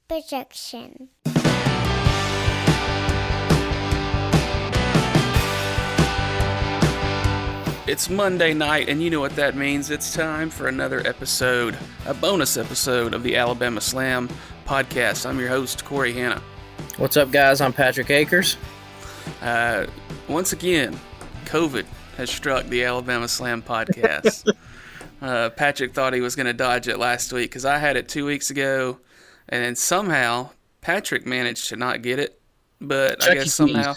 Projection. It's Monday night, and you know what that means. It's time for another episode, a bonus episode of the Alabama Slam podcast. I'm your host, Corey Hanna. What's up, guys? I'm Patrick Akers. Once again, COVID has struck the Alabama Slam podcast. Patrick thought he was going to dodge it last week because I had it 2 weeks ago, and then somehow Patrick managed to not get it. But I guess somehow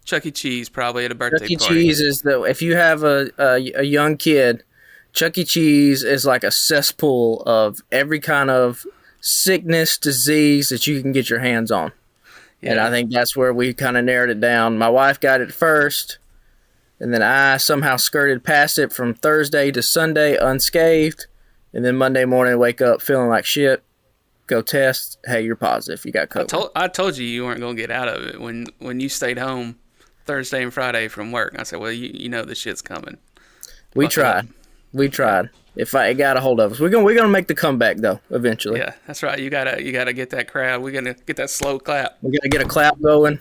Chuck E. Cheese probably at a birthday party. Chuck E. Cheese is if you have a young kid, Chuck E. Cheese is like a cesspool of every kind of sickness, disease that you can get your hands on. Yeah. And I think that's where we kind of narrowed it down. My wife got it first, and then I somehow skirted past it from Thursday to Sunday unscathed, and then Monday morning wake up feeling like shit, go test, hey, you're positive, you got COVID. I told you weren't going to get out of it when you stayed home Thursday and Friday from work. I said, well, you know the shit's coming. We tried. If I got a hold of us, we're gonna make the comeback though eventually. Yeah, that's right. You gotta get that crowd. We're gonna get that slow clap. We gotta get a clap going.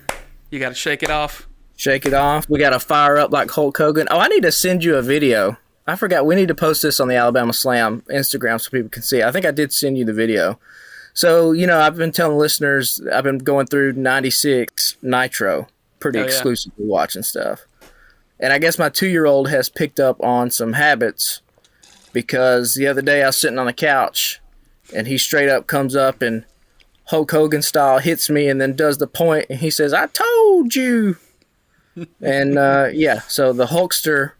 You gotta shake it off. Shake it off. We gotta fire up like Hulk Hogan. Oh, I need to send you a video. I forgot. We need to post this on the Alabama Slam Instagram so people can see. I think I did send you the video. So I've been telling listeners I've been going through 96 Nitro. Pretty exclusively watching stuff. And I guess my 2-year-old has picked up on some habits because the other day I was sitting on the couch and he straight up comes up and Hulk Hogan style hits me and then does the point and he says, "I told you." And so the Hulkster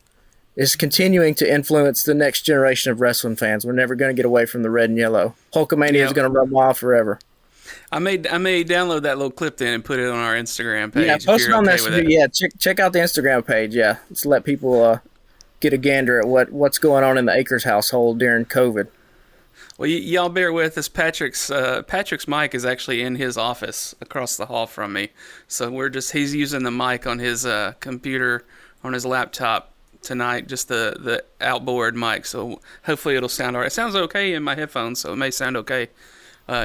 is continuing to influence the next generation of wrestling fans. We're never going to get away from the red and yellow. Hulkamania is going to run wild forever. I may download that little clip then and put it on our Instagram page. Yeah, post it on that. Yeah, check out the Instagram page. Yeah, let's let people get a gander at what's going on in the Akers household during COVID. Well, y'all bear with us. Patrick's mic is actually in his office across the hall from me, so he's using the mic on his computer on his laptop tonight, just the outboard mic. So hopefully it'll sound all right. It sounds okay in my headphones, so it may sound okay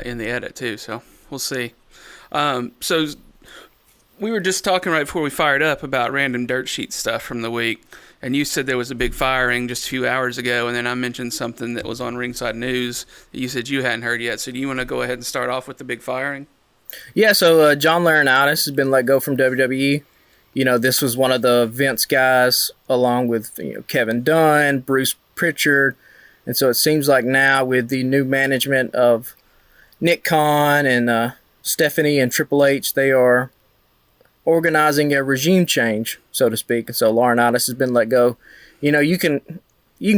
in the edit too. So we'll see. So we were just talking right before we fired up about random dirt sheet stuff from the week, and you said there was a big firing just a few hours ago, and then I mentioned something that was on Ringside News that you said you hadn't heard yet. So do you want to go ahead and start off with the big firing? Yeah, so John Laramis has been let go from WWE. This was one of the Vince guys, along with Kevin Dunn, Bruce Pritchard, and so it seems like now with the new management of Nick Khan and Stephanie and Triple H, they are organizing a regime change, so to speak. And so Laurinaitis has been let go. You can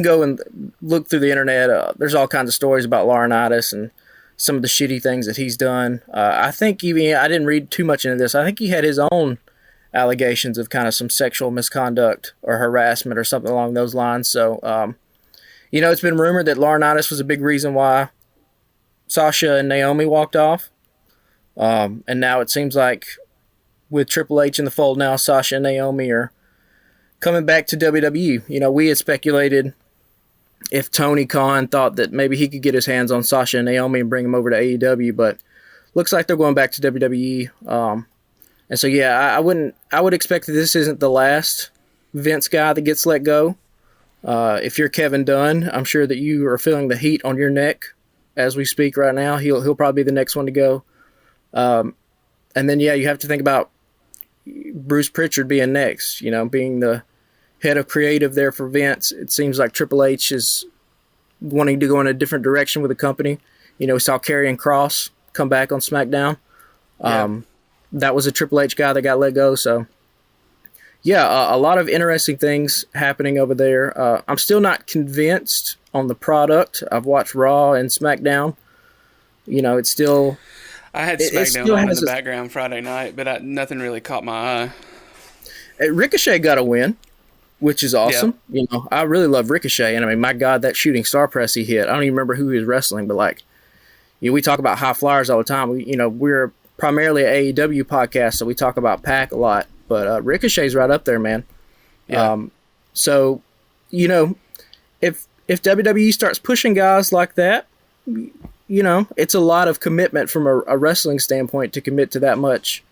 go and look through the internet. There's all kinds of stories about Laurinaitis and some of the shitty things that he's done. I think even I didn't read too much into this. I think he had his own allegations of kind of some sexual misconduct or harassment or something along those lines. So, it's been rumored that Laurinaitis was a big reason why Sasha and Naomi walked off. And now it seems like with Triple H in the fold now, Sasha and Naomi are coming back to WWE. We had speculated if Tony Khan thought that maybe he could get his hands on Sasha and Naomi and bring them over to AEW, but looks like they're going back to WWE. And so, I would expect that this isn't the last Vince guy that gets let go. If you're Kevin Dunn, I'm sure that you are feeling the heat on your neck as we speak right now. He'll probably be the next one to go. And then, you have to think about Bruce Pritchard being next, being the head of creative there for Vince. It seems like Triple H is wanting to go in a different direction with the company. We saw Karrion Kross come back on SmackDown. That was a Triple H guy that got let go. So, a lot of interesting things happening over there. I'm still not convinced on the product. I've watched Raw and SmackDown. It's still... I had SmackDown on in the background Friday night, but nothing really caught my eye. Ricochet got a win, which is awesome. Yeah. I really love Ricochet, and I mean, my God, that shooting star press he hit. I don't even remember who he was wrestling, but we talk about high flyers all the time. We're primarily an AEW podcast, so we talk about Pac a lot. But Ricochet's right up there, man. Yeah. So, if WWE starts pushing guys like that, it's a lot of commitment from a wrestling standpoint to commit to that much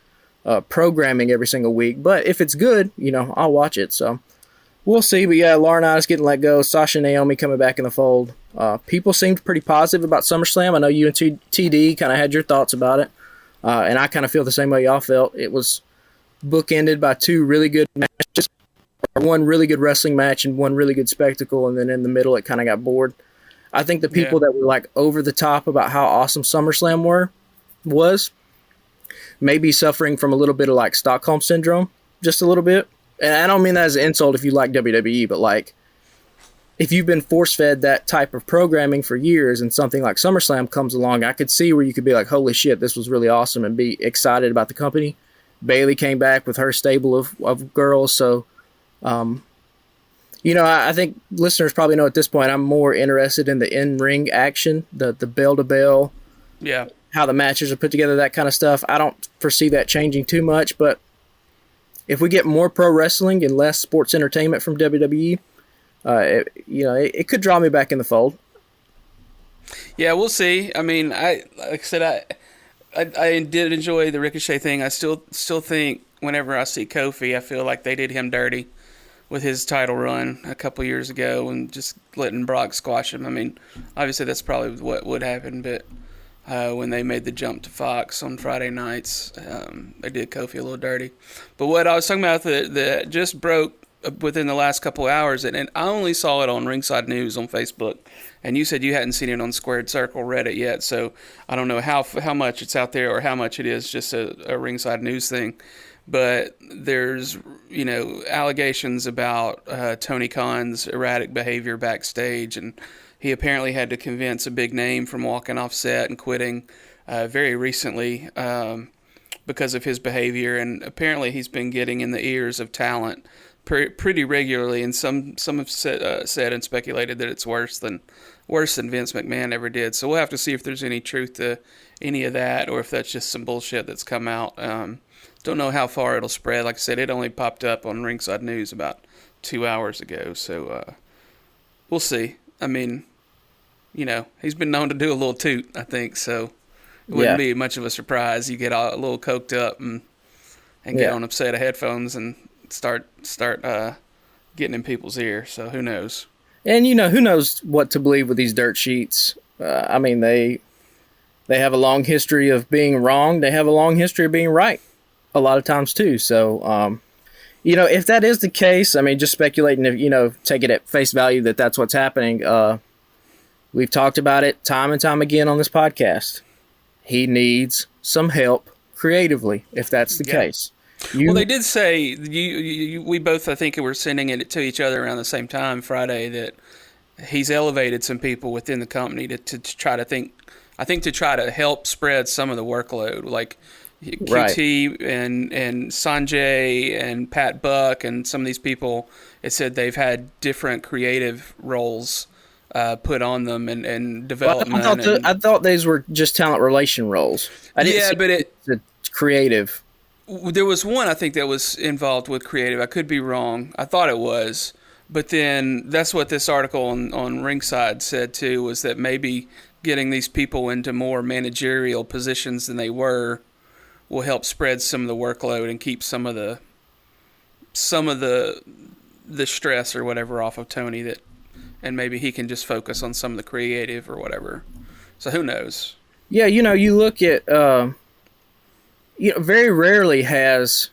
programming every single week. But if it's good, I'll watch it. So we'll see. But yeah, Laramis getting let go. Sasha and Naomi coming back in the fold. People seemed pretty positive about SummerSlam. I know you and TD kind of had your thoughts about it. And I kind of feel the same way y'all felt. It was bookended by two really good matches. One really good wrestling match and one really good spectacle. And then in the middle, it kind of got bored. I think the people that were like over the top about how awesome SummerSlam was maybe suffering from a little bit of like Stockholm syndrome, just a little bit. And I don't mean that as an insult if you like WWE, but like if you've been force-fed that type of programming for years and something like SummerSlam comes along, I could see where you could be like, holy shit, this was really awesome and be excited about the company. Bayley came back with her stable of girls, so I think listeners probably know at this point I'm more interested in the in-ring action, the bell-to-bell, how the matches are put together, that kind of stuff. I don't foresee that changing too much, but if we get more pro wrestling and less sports entertainment from WWE, it could draw me back in the fold. Yeah, we'll see. I mean, I did enjoy the Ricochet thing. I still think whenever I see Kofi, I feel like they did him dirty with his title run a couple years ago and just letting Brock squash him. I mean, obviously that's probably what would happen, but when they made the jump to Fox on Friday nights, they did Kofi a little dirty. But what I was talking about that just broke within the last couple of hours, and I only saw it on Ringside News on Facebook, and you said you hadn't seen it on Squared Circle Reddit yet, so I don't know how much it's out there or how much it is just a Ringside News thing. But there's, allegations about Tony Khan's erratic behavior backstage, and he apparently had to convince a big name from walking off set and quitting very recently because of his behavior. And apparently he's been getting in the ears of talent pretty regularly, and some have said and speculated that it's worse than Vince McMahon ever did. So we'll have to see if there's any truth to any of that, or if that's just some bullshit that's come out. Don't know how far it'll spread. Like I said, it only popped up on Ringside News about 2 hours ago. So we'll see. I mean, he's been known to do a little toot, I think. So it wouldn't be much of a surprise. You get a little coked up and get on a set of headphones and start getting in people's ear. So who knows? And, who knows what to believe with these dirt sheets. I mean, they have a long history of being wrong. They have a long history of being right a lot of times too. So, if that is the case, I mean, just speculating, if, take it at face value that that's what's happening. We've talked about it time and time again on this podcast. He needs some help creatively, if that's the case. Well, they did say, we both, I think, were sending it to each other around the same time Friday, that he's elevated some people within the company to try to to try to help spread some of the workload, like QT and Sanjay and Pat Buck and some of these people. It said they've had different creative roles put on them and development. Well, I thought these were just talent relation roles. I didn't but it's creative. There was one I think that was involved with creative. I could be wrong. I thought it was. But then that's what this article on Ringside said too, was that maybe getting these people into more managerial positions than they were will help spread some of the workload and keep some of the stress or whatever off of Tony, and maybe he can just focus on some of the creative or whatever. So who knows? Yeah, you look at very rarely has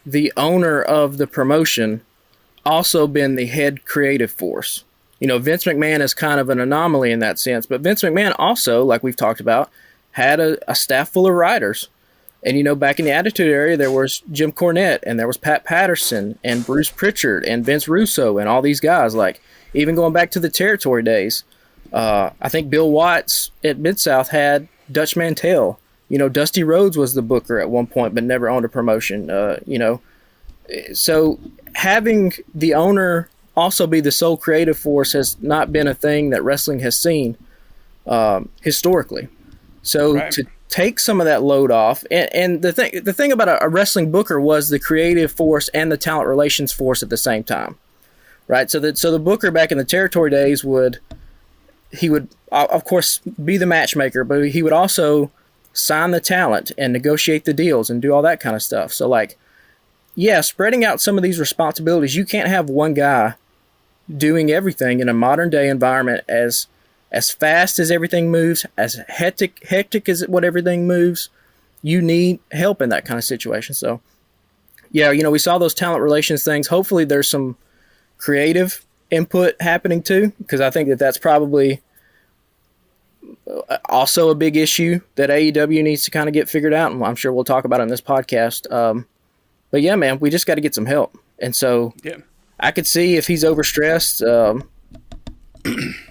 the owner of the promotion also been the head creative force. Vince McMahon is kind of an anomaly in that sense, but Vince McMahon also, like we've talked about, had a staff full of writers. And, back in the Attitude Era, there was Jim Cornette, and there was Pat Patterson, and Bruce Pritchard, and Vince Russo, and all these guys. Like, even going back to the Territory days, I think Bill Watts at Mid-South had Dutch Mantell. Dusty Rhodes was the booker at one point, but never owned a promotion. So having the owner also be the sole creative force has not been a thing that wrestling has seen historically. So to take some of that load off, and the thing about a wrestling booker was the creative force and the talent relations force at the same time, right? So the booker back in the Territory days would he would, of course, be the matchmaker, but he would also sign the talent and negotiate the deals and do all that kind of stuff. So, like, yeah, spreading out some of these responsibilities. You can't have one guy doing everything in a modern day environment as fast as everything moves, as hectic as what everything moves. You need help in that kind of situation. So, yeah, you know, we saw those talent relations things. Hopefully there's some creative input happening too, because I think that that's probably also a big issue that AEW needs to kind of get figured out, and I'm sure we'll talk about it in this podcast. But yeah, man, we just got to get some help. And so I could see if he's overstressed,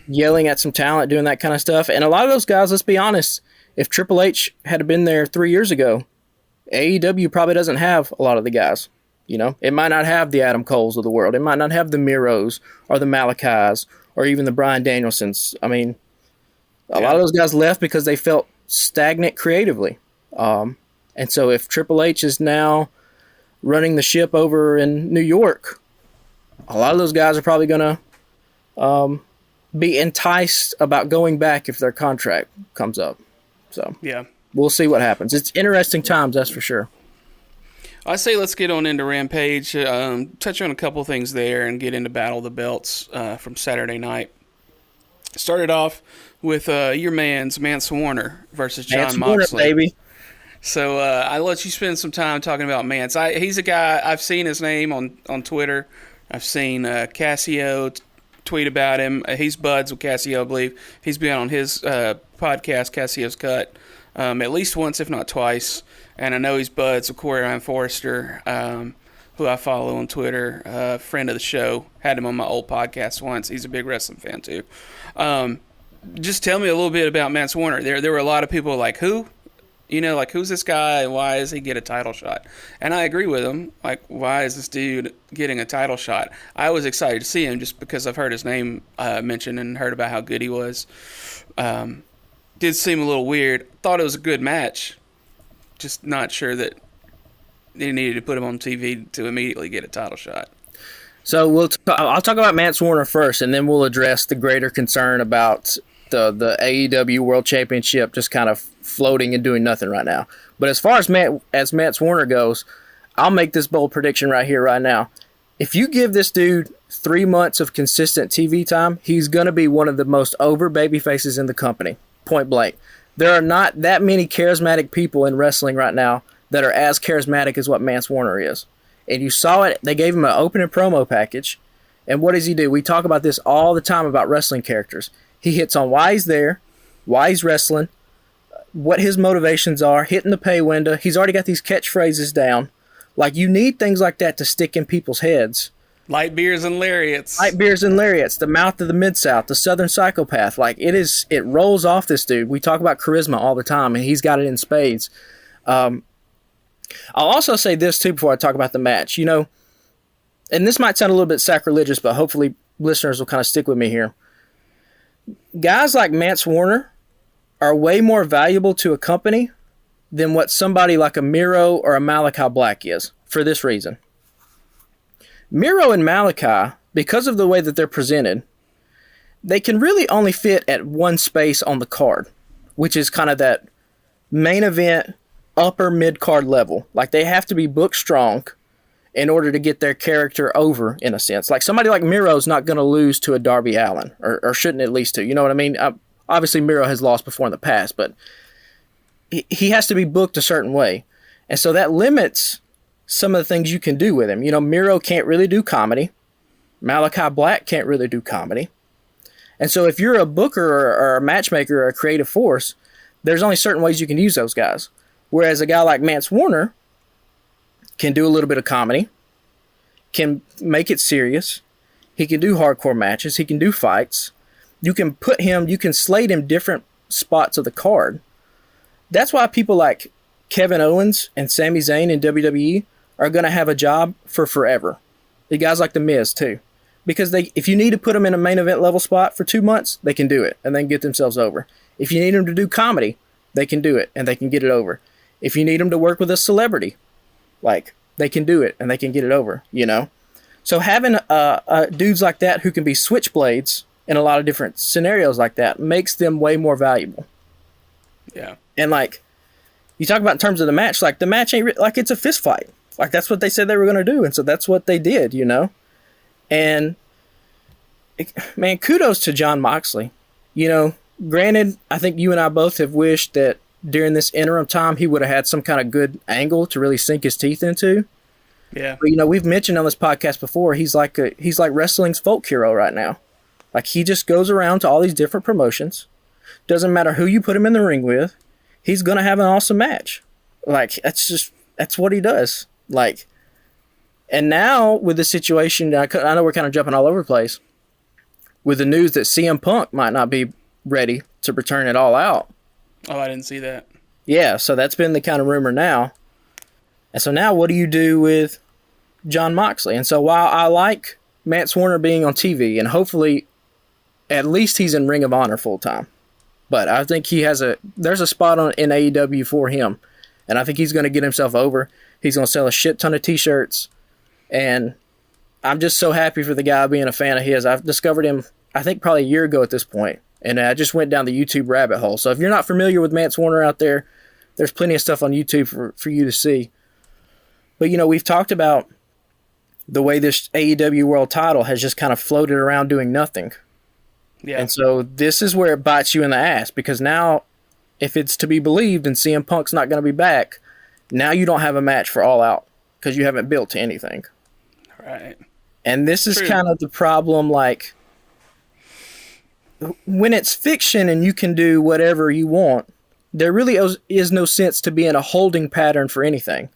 yelling at some talent, doing that kind of stuff. And a lot of those guys, let's be honest, if Triple H had been there 3 years ago, AEW probably doesn't have a lot of the guys. You know, it might not have the Adam Coles of the world. It might not have the Miros or the Malakais or even the Bryan Danielsons. I mean, a lot of those guys left because they felt stagnant creatively. And so if Triple H is now running the ship over in New York, a lot of those guys are probably going to be enticed about going back if their contract comes up. So yeah, we'll see what happens. It's interesting times, that's for sure. I say let's get on into Rampage, touch on a couple things there, and get into Battle of the Belts from Saturday night. Started off with your man's Mance Warner versus John Moxley. Warner, baby. So I let you spend some time talking about Mance. He's a guy, I've seen his name on Twitter. I've seen Cassio tweet about him. He's buds with Cassio, I believe. He's been on his podcast, Cassio's Cut, at least once, if not twice. And I know he's buds with Corey Ryan Forrester, who I follow on Twitter, friend of the show. Had him on my old podcast once. He's a big wrestling fan, too. Just tell me a little bit about Mance Warner. There were a lot of people like, who? You know, like, who's this guy and why does he get a title shot? And I agree with him. Like, why is this dude getting a title shot? I was excited to see him just because I've heard his name mentioned and heard about how good he was. Did seem a little weird. Thought it was a good match. Just not sure that they needed to put him on TV to immediately get a title shot. So I'll talk about Mance Warner first, and then we'll address the greater concern about the AEW World Championship just kind of floating and doing nothing right now. But as far as Mance Warner goes, I'll make this bold prediction right here, right now. If you give this dude 3 months of consistent TV time, he's going to be one of the most over baby faces in the company, point blank. There are not that many charismatic people in wrestling right now that are as charismatic as what Mance Warner is. And you saw it. They gave him an opening promo package. And what does he do? We talk about this all the time about wrestling characters. He hits on why he's there, why he's wrestling, what his motivations are, hitting the pay window. He's already got these catchphrases down. Like, you need things like that to stick in people's heads. Light beers and lariats. Light beers and lariats. The mouth of the Mid-South. The Southern Psychopath. Like, it rolls off this dude. We talk about charisma all the time, and he's got it in spades. I'll also say this, too, before I talk about the match. You know, and this might sound a little bit sacrilegious, but hopefully listeners will kind of stick with me here. Guys like Mance Warner are way more valuable to a company than what somebody like a Miro or a Malachi Black is, for this reason. Miro and Malachi, because of the way that they're presented, they can really only fit at one space on the card, which is kind of that main event, upper mid-card level. Like, they have to be booked strong in order to get their character over, in a sense. Like, somebody like Miro's not going to lose to a Darby Allin, or shouldn't at least to. You know what I mean? Obviously, Miro has lost before in the past, but he has to be booked a certain way. And so that limits some of the things you can do with him. You know, Miro can't really do comedy. Malachi Black can't really do comedy. And so if you're a booker or a matchmaker or a creative force, there's only certain ways you can use those guys. Whereas a guy like Mance Warner can do a little bit of comedy, can make it serious, he can do hardcore matches, he can do fights. You can slate him different spots of the card. That's why people like Kevin Owens and Sami Zayn in WWE are going to have a job for forever. The guys like The Miz, too. Because if you need to put them in a main event level spot for 2 months, they can do it and then get themselves over. If you need them to do comedy, they can do it and they can get it over. If you need them to work with a celebrity, like, they can do it and they can get it over, you know? So having dudes like that who can be switchblades in a lot of different scenarios like that makes them way more valuable. Yeah. And like you talk about in terms of the match, like the match ain't like it's a fist fight. Like that's what they said they were going to do, and so that's what they did, you know. And man, kudos to Jon Moxley. You know, granted, I think you and I both have wished that during this interim time he would have had some kind of good angle to really sink his teeth into. Yeah. But you know, we've mentioned on this podcast before, he's like wrestling's folk hero right now. Like he just goes around to all these different promotions. Doesn't matter who you put him in the ring with, he's gonna have an awesome match. Like that's what he does. Like, and now with the situation, I know we're kind of jumping all over the place with the news that CM Punk might not be ready to return it All Out. Oh, I didn't see that. Yeah, so that's been the kind of rumor now. And so now what do you do with Jon Moxley? And so while I like Mance Warner being on TV, and hopefully at least he's in Ring of Honor full time, but I think there's a spot in AEW for him, and I think he's going to get himself over. He's going to sell a shit ton of t-shirts, and I'm just so happy for the guy being a fan of his. I've discovered him, I think, probably a year ago at this point, and I just went down the YouTube rabbit hole. So if you're not familiar with Mance Warner out there, there's plenty of stuff on YouTube for you to see. But, you know, we've talked about the way this AEW World title has just kind of floated around doing nothing. Yeah. And so this is where it bites you in the ass, because now, if it's to be believed and CM Punk's not going to be back, now you don't have a match for All Out because you haven't built to anything. Right. And this is True. kind of the problem, like, when it's fiction and you can do whatever you want, there really is no sense to be in a holding pattern for anything.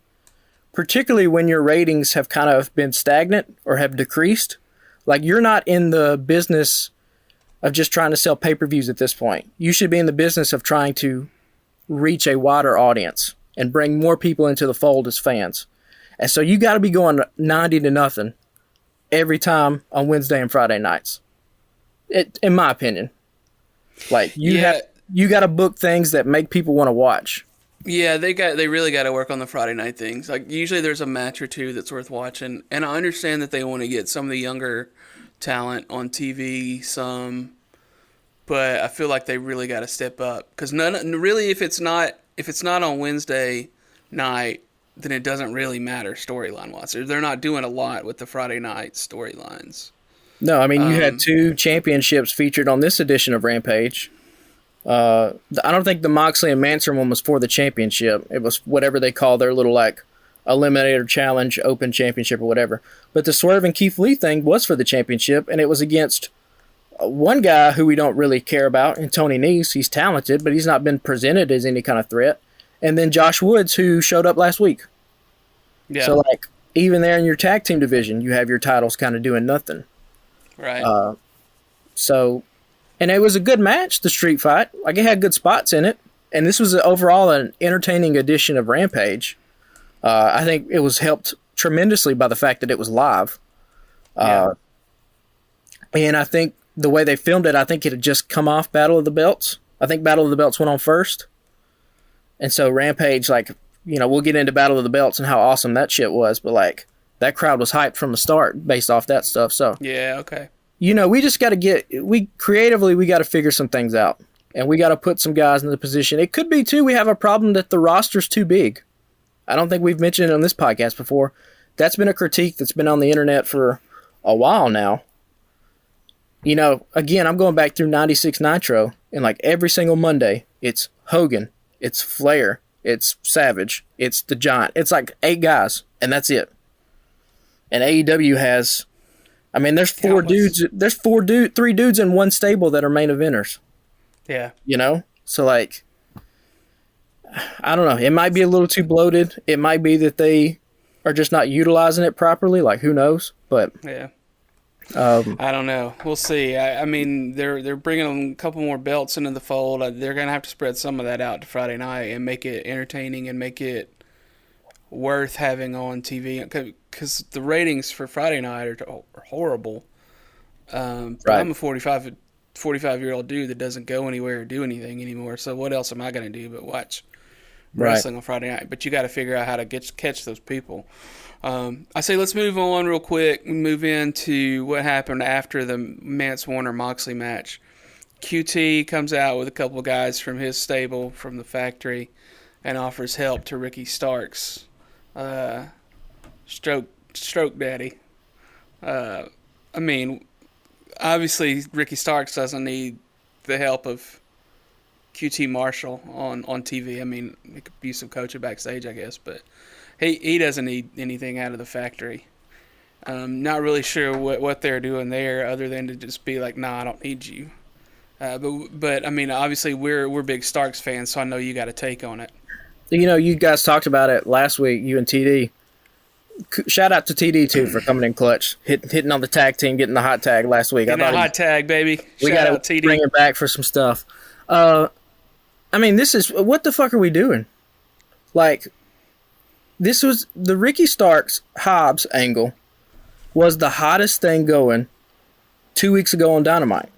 Particularly when your ratings have kind of been stagnant or have decreased. Like, you're not in the business of just trying to sell pay-per-views at this point. You should be in the business of trying to reach a wider audience and bring more people into the fold as fans. And so you got to be going 90-0 every time on Wednesday and Friday nights. In my opinion. Like, you got to book things that make people want to watch. Yeah, they really got to work on the Friday night things. Like, usually there's a match or two that's worth watching, and I understand that they want to get some of the younger talent on TV, but I feel like they really got to step up, because really, if it's not on Wednesday night, then it doesn't really matter storyline wise. They're not doing a lot with the Friday night storylines. No, I mean, you had 2 championships featured on this edition of Rampage. I don't think the Moxley and Manson one was for the championship. It was whatever they call their little, like, Eliminator Challenge, Open Championship or whatever. But the Swerve and Keith Lee thing was for the championship, and it was against one guy who we don't really care about, and Tony Nese. He's talented, but he's not been presented as any kind of threat. And then Josh Woods, who showed up last week. Yeah. So, like, even there in your tag team division, you have your titles kind of doing nothing. Right. And it was a good match, the street fight. Like, it had good spots in it. And this was overall an entertaining edition of Rampage. I think it was helped tremendously by the fact that it was live. And I think the way they filmed it, I think it had just come off Battle of the Belts. I think Battle of the Belts went on first. And so Rampage, like, you know, we'll get into Battle of the Belts and how awesome that shit was. But, like, that crowd was hyped from the start based off that stuff. So yeah, okay. You know, we just got to we got to figure some things out. And we got to put some guys in the position. It could be, too, we have a problem that the roster's too big. I don't think we've mentioned it on this podcast before. That's been a critique that's been on the internet for a while now. You know, again, I'm going back through 96 Nitro, and like every single Monday, it's Hogan, it's Flair, it's Savage, it's the Giant. It's like 8 guys, and that's it. And AEW has, I mean, there's 3 dudes in one stable that are main eventers. Yeah. You know? So, like, I don't know. It might be a little too bloated. It might be that they are just not utilizing it properly. Like, who knows? But yeah. I don't know. We'll see. I mean, they're bringing a couple more belts into the fold. They're going to have to spread some of that out to Friday night and make it entertaining and make it worth having on TV. Because the ratings for Friday night are horrible. Right. I'm a 45-year-old dude that doesn't go anywhere or do anything anymore. So what else am I going to do but watch wrestling on Friday night. But you got to figure out how to catch those people. I say let's move on real quick and move into what happened after the Mance Warner Moxley match. QT comes out with a couple of guys from his stable from the factory and offers help to Ricky Starks. Stroke daddy. I mean, obviously Ricky Starks doesn't need the help of QT Marshall on TV. I mean, he could use some coaching backstage, I guess, but he doesn't need anything out of the factory. Not really sure what they're doing there other than to just be like, nah, I don't need you. But I mean, obviously we're big Starks fans, so I know you got a take on it. You know, you guys talked about it last week, you and TD. Shout out to TD too for coming in clutch, hitting on the tag team, getting the hot tag last week. Getting that hot tag, baby. We got to bring it back for some stuff. I mean, what the fuck are we doing? Like, this was the Ricky Starks Hobbs angle was the hottest thing going 2 weeks ago on Dynamite.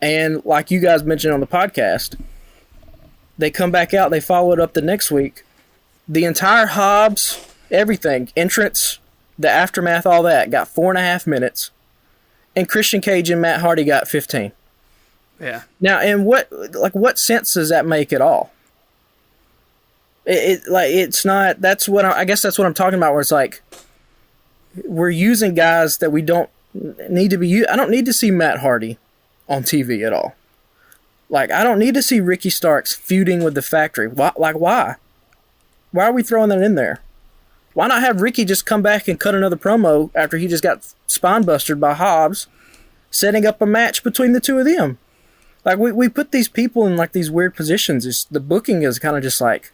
And like you guys mentioned on the podcast, they come back out, they follow it up the next week. The entire Hobbs, everything, entrance, the aftermath, all that, got 4.5 minutes. And Christian Cage and Matt Hardy got 15. Yeah. Now, and what sense does that make at all? It's not. That's what I guess that's what I'm talking about. Where it's like we're using guys that we don't need to be. I don't need to see Matt Hardy on TV at all. Like, I don't need to see Ricky Starks feuding with the factory. Why? Why? Why are we throwing that in there? Why not have Ricky just come back and cut another promo after he just got spine busted by Hobbs, setting up a match between the two of them? Like, we put these people in like these weird positions. The booking is kind of just like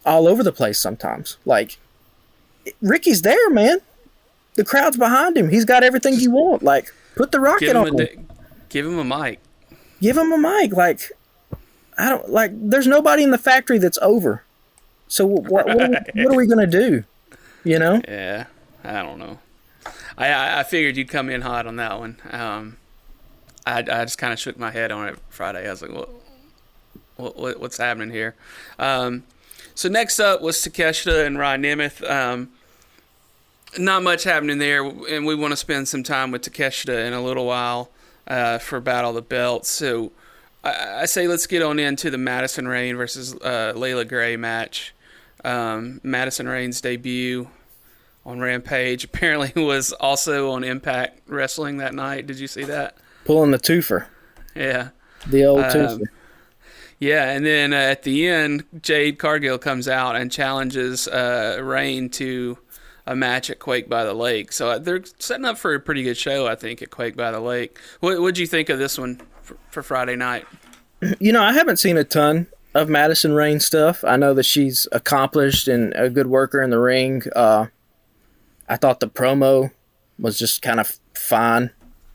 all over the place sometimes. Like, Ricky's there, man. The crowd's behind him. He's got everything you want. Like, put the rocket on him. Give him a mic. Give him a mic. Like, there's nobody in the factory that's over. So what are we going to do? You know? Yeah, I don't know. I figured you'd come in hot on that one. I just kind of shook my head on it Friday. I was like, what's happening here? So next up was Takeshita and Ryan Nemeth. Not much happening there, and we want to spend some time with Takeshita in a little while for Battle of the Belts. So I say let's get on into the Madison Rayne versus Layla Gray match. Madison Rayne's debut on Rampage apparently was also on Impact Wrestling that night. Did you see that? Pulling the twofer. Yeah. The old twofer. Yeah, and then at the end, Jade Cargill comes out and challenges Rayne to a match at Quake by the Lake. So they're setting up for a pretty good show, I think, at Quake by the Lake. What'd you think of this one for Friday night? You know, I haven't seen a ton of Madison Rayne stuff. I know that she's accomplished and a good worker in the ring. I thought the promo was just kind of fine.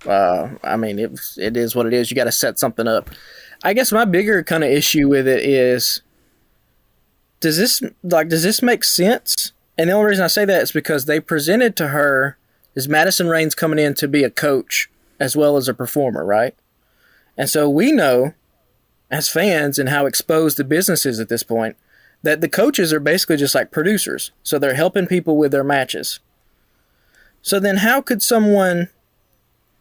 I mean, it is what it is. You got to set something up. I guess my bigger kind of issue with it is, does this make sense? And the only reason I say that is because they presented to her as Madison Rayne's coming in to be a coach as well as a performer, right? And so we know, as fans and how exposed the business is at this point, that the coaches are basically just like producers. So they're helping people with their matches. So then how could someone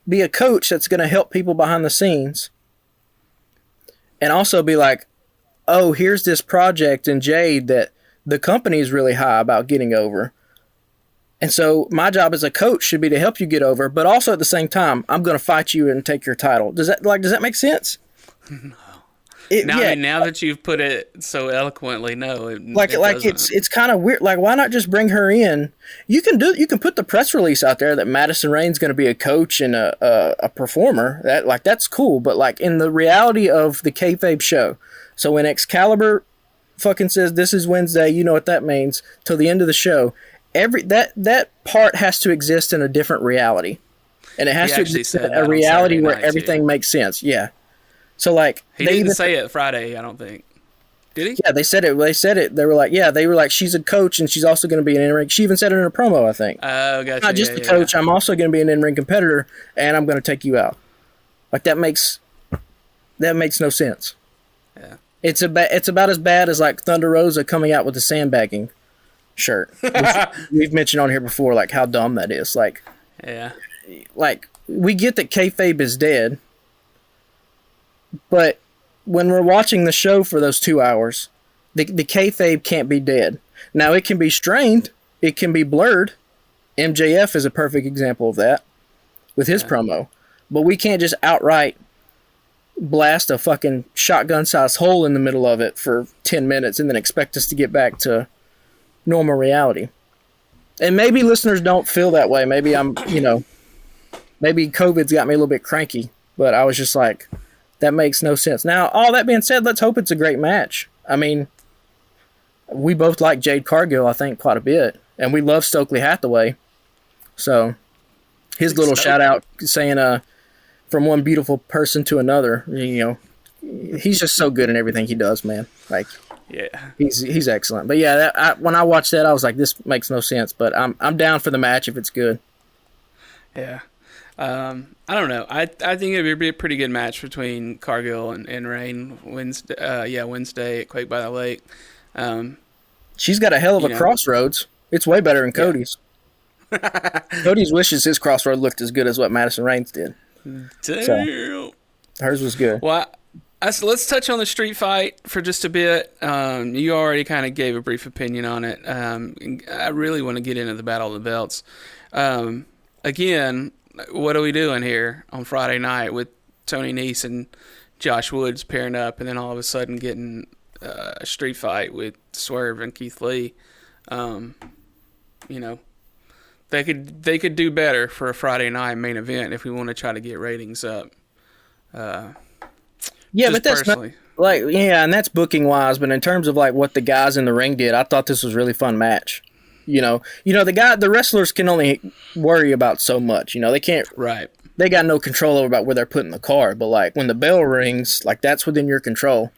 be a coach that's going to help people behind the scenes and also be like, oh, here's this project in Jade that the company is really high about getting over. And so my job as a coach should be to help you get over, but also at the same time, I'm going to fight you and take your title. Does that make sense? No. Now that you've put it so eloquently, no. It's kind of weird. Like, why not just bring her in? You can put the press release out there that Madison Rayne's going to be a coach and a performer. That's cool. But like in the reality of the kayfabe show, so when Excalibur fucking says this is Wednesday, you know what that means. Till the end of the show, that part has to exist in a different reality, and it has to exist in a reality where everything makes sense. Yeah. So like he didn't say it Friday, I don't think. Did he? Yeah, they said it. They were like, she's a coach and she's also going to be an in-ring. She even said it in a promo, I think. Oh, gotcha. Not just a coach. I'm also going to be an in-ring competitor, and I'm going to take you out. Like that makes no sense. Yeah. It's about as bad as like Thunder Rosa coming out with the sandbagging shirt. We've mentioned on here before, like how dumb that is. Like, yeah, like we get that kayfabe is dead, but when we're watching the show for those 2 hours, the kayfabe can't be dead. Now it can be strained, it can be blurred. MJF is a perfect example of that with his promo, but we can't just outright blast a fucking shotgun-sized hole in the middle of it for 10 minutes and then expect us to get back to normal reality. And maybe listeners don't feel that way. Maybe I'm, maybe COVID's got me a little bit cranky, but I was just like, that makes no sense. Now, all that being said, let's hope it's a great match. I mean, we both like Jade Cargill, I think, quite a bit, and we love Stokely Hathaway. So, his little shout out saying, from one beautiful person to another, he's just so good in everything he does, man. Like, yeah, he's excellent. But yeah, when I watched that, I was like, this makes no sense. But I'm down for the match if it's good. Yeah, I don't know. I think it would be a pretty good match between Cargill and Rayne Wednesday at Quake by the Lake. She's got a hell of a crossroads. It's way better than Cody's. Cody's wishes his crossroad looked as good as what Madison Rayne's did. Damn. So, hers was good. Well, let's touch on the street fight for just a bit. You already kind of gave a brief opinion on it. I really want to get into the Battle of the Belts. Again, what are we doing here on Friday night with Tony Nese and Josh Woods pairing up, and then all of a sudden getting a street fight with Swerve and Keith Lee? They could do better for a Friday night main event if we want to try to get ratings up. Yeah, but that's not, and that's booking wise. But in terms of like what the guys in the ring did, I thought this was a really fun match. The wrestlers can only worry about so much. They can't. Right. They got no control over about where they're putting the car. But like when the bell rings, like that's within your control.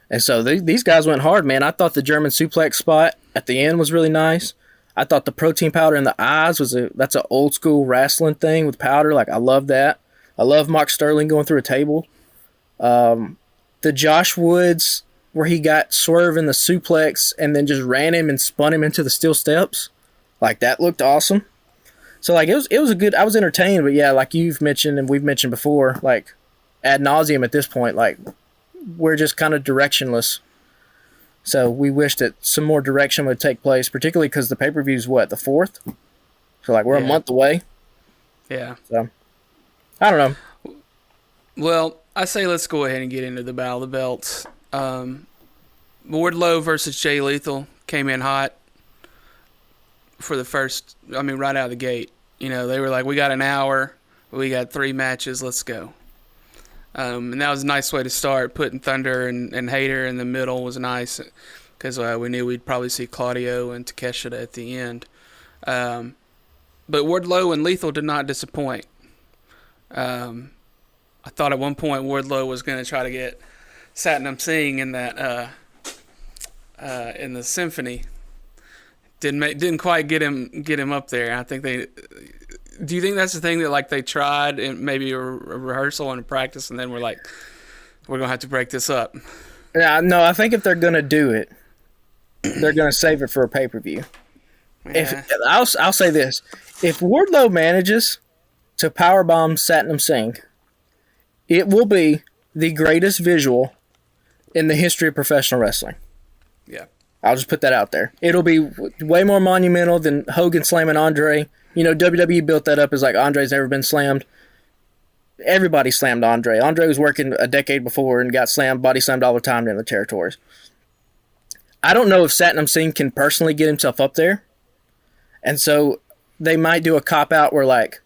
And so these guys went hard, man. I thought the German suplex spot at the end was really nice. I thought the protein powder in the eyes that's an old school wrestling thing with powder. Like I love that. I love Mark Sterling going through a table. The Josh Woods where he got Swerve in the suplex and then just ran him and spun him into the steel steps. Like that looked awesome. So like it was a good. I was entertained, but yeah, like you've mentioned and we've mentioned before, like ad nauseum at this point, like we're just kind of directionless. So we wish that some more direction would take place, particularly because the pay-per-view is the 4th? So like we're a month away. Yeah. So I don't know. Well, I say let's go ahead and get into the Battle of the Belts. Wardlow versus Jay Lethal came in hot for the first, right out of the gate. They were like, we got an hour, we got 3 matches, let's go. And that was a nice way to start. Putting Thunder and Hayter in the middle was nice because we knew we'd probably see Claudio and Takeshita at the end. But Wardlow and Lethal did not disappoint. I thought at one point Wardlow was going to try to get Satnam Singh in that in the symphony. Didn't quite get him up there. I think they. Do you think that's the thing that like they tried and maybe a rehearsal and a practice, and then we're like, we're gonna have to break this up? Yeah, no. I think if they're gonna do it, they're gonna save it for a pay-per-view. Yeah. If I'll say this, if Wardlow manages to powerbomb Satnam Singh, it will be the greatest visual in the history of professional wrestling. Yeah. I'll just put that out there. It'll be way more monumental than Hogan slamming Andre. WWE built that up as like Andre's never been slammed. Everybody slammed Andre. Andre was working a decade before and got body slammed all the time in the territories. I don't know if Satnam Singh can personally get himself up there. And so they might do a cop-out where like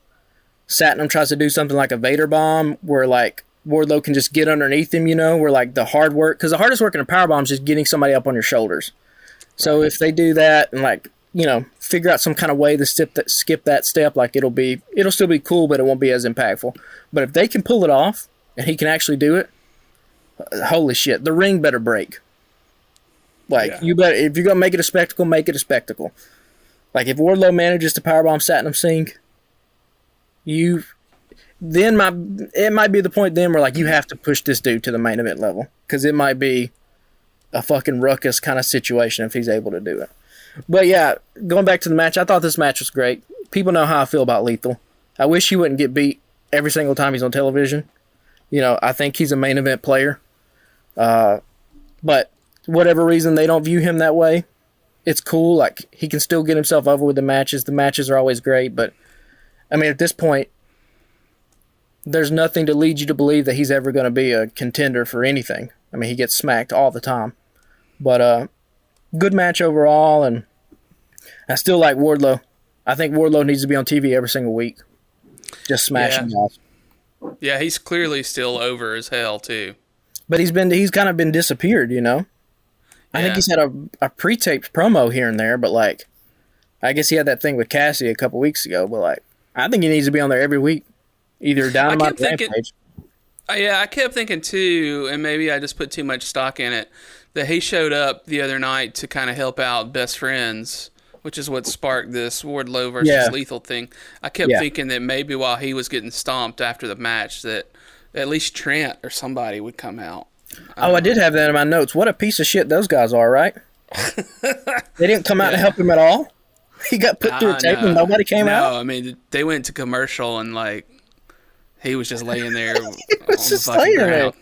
Satnam tries to do something like a Vader bomb where like Wardlow can just get underneath him, where like the hard work, because the hardest work in a powerbomb is just getting somebody up on your shoulders. So if they do that and like, figure out some kind of way to skip that step, like it'll still be cool, but it won't be as impactful. But if they can pull it off and he can actually do it, holy shit, the ring better break. Like you better, if you're gonna make it a spectacle, make it a spectacle. Like if Wardlow manages to powerbomb Satnam Singh, it might be the point then where like you have to push this dude to the main event level because it might be a fucking ruckus kind of situation if he's able to do it. But yeah, going back to the match, I thought this match was great. People know how I feel about Lethal. I wish he wouldn't get beat every single time he's on television. You know, I think he's a main event player. But whatever reason they don't view him that way, it's cool. Like, he can still get himself over with the matches. The matches are always great. But, I mean, at this point, there's nothing to lead you to believe that he's ever going to be a contender for anything. I mean, he gets smacked all the time. But good match overall, and I still like Wardlow. I think Wardlow needs to be on TV every single week. Just smashing guys. Yeah, he's clearly still over as hell, too. But he's kind of been disappeared, you know? I think he's had a pre-taped promo here and there, but, like, I guess he had that thing with Cassie a couple weeks ago, but, like, I think he needs to be on there every week. Either Dynamite or Rampage. Yeah, I kept thinking, too, and maybe I just put too much stock in it, that he showed up the other night to kind of help out Best Friends, which is what sparked this Wardlow versus Lethal thing. I kept thinking that maybe while he was getting stomped after the match, that at least Trent or somebody would come out. I did have that in my notes. What a piece of shit those guys are, right? They didn't come out to help him at all? He got put through a tape and nobody came out? No, I mean, they went to commercial and, like, he was just laying there on just the fucking ground.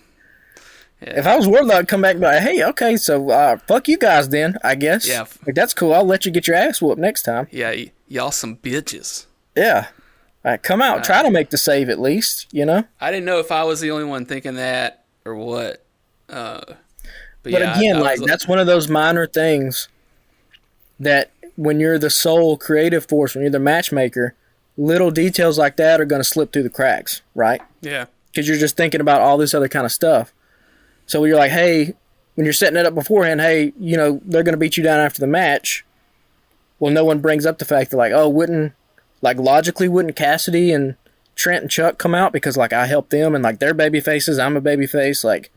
Yeah. If I was Wardlow, I'd come back and be like, hey, okay, so fuck you guys then, I guess. Yeah. Like, that's cool. I'll let you get your ass whooped next time. Yeah, y'all some bitches. Yeah. All right, come out. Try to make the save at least, you know? I didn't know if I was the only one thinking that or what. But again, that's one of those minor things that when you're the sole creative force, when you're the matchmaker, little details like that are going to slip through the cracks, right? Yeah. Because you're just thinking about all this other kind of stuff. So you're like, hey, when you're setting it up beforehand, hey, you know, they're going to beat you down after the match. Well, no one brings up the fact that, like, oh, logically wouldn't Cassidy and Trent and Chuck come out because, like, I helped them and, like, they're baby faces, I'm a baby face, like,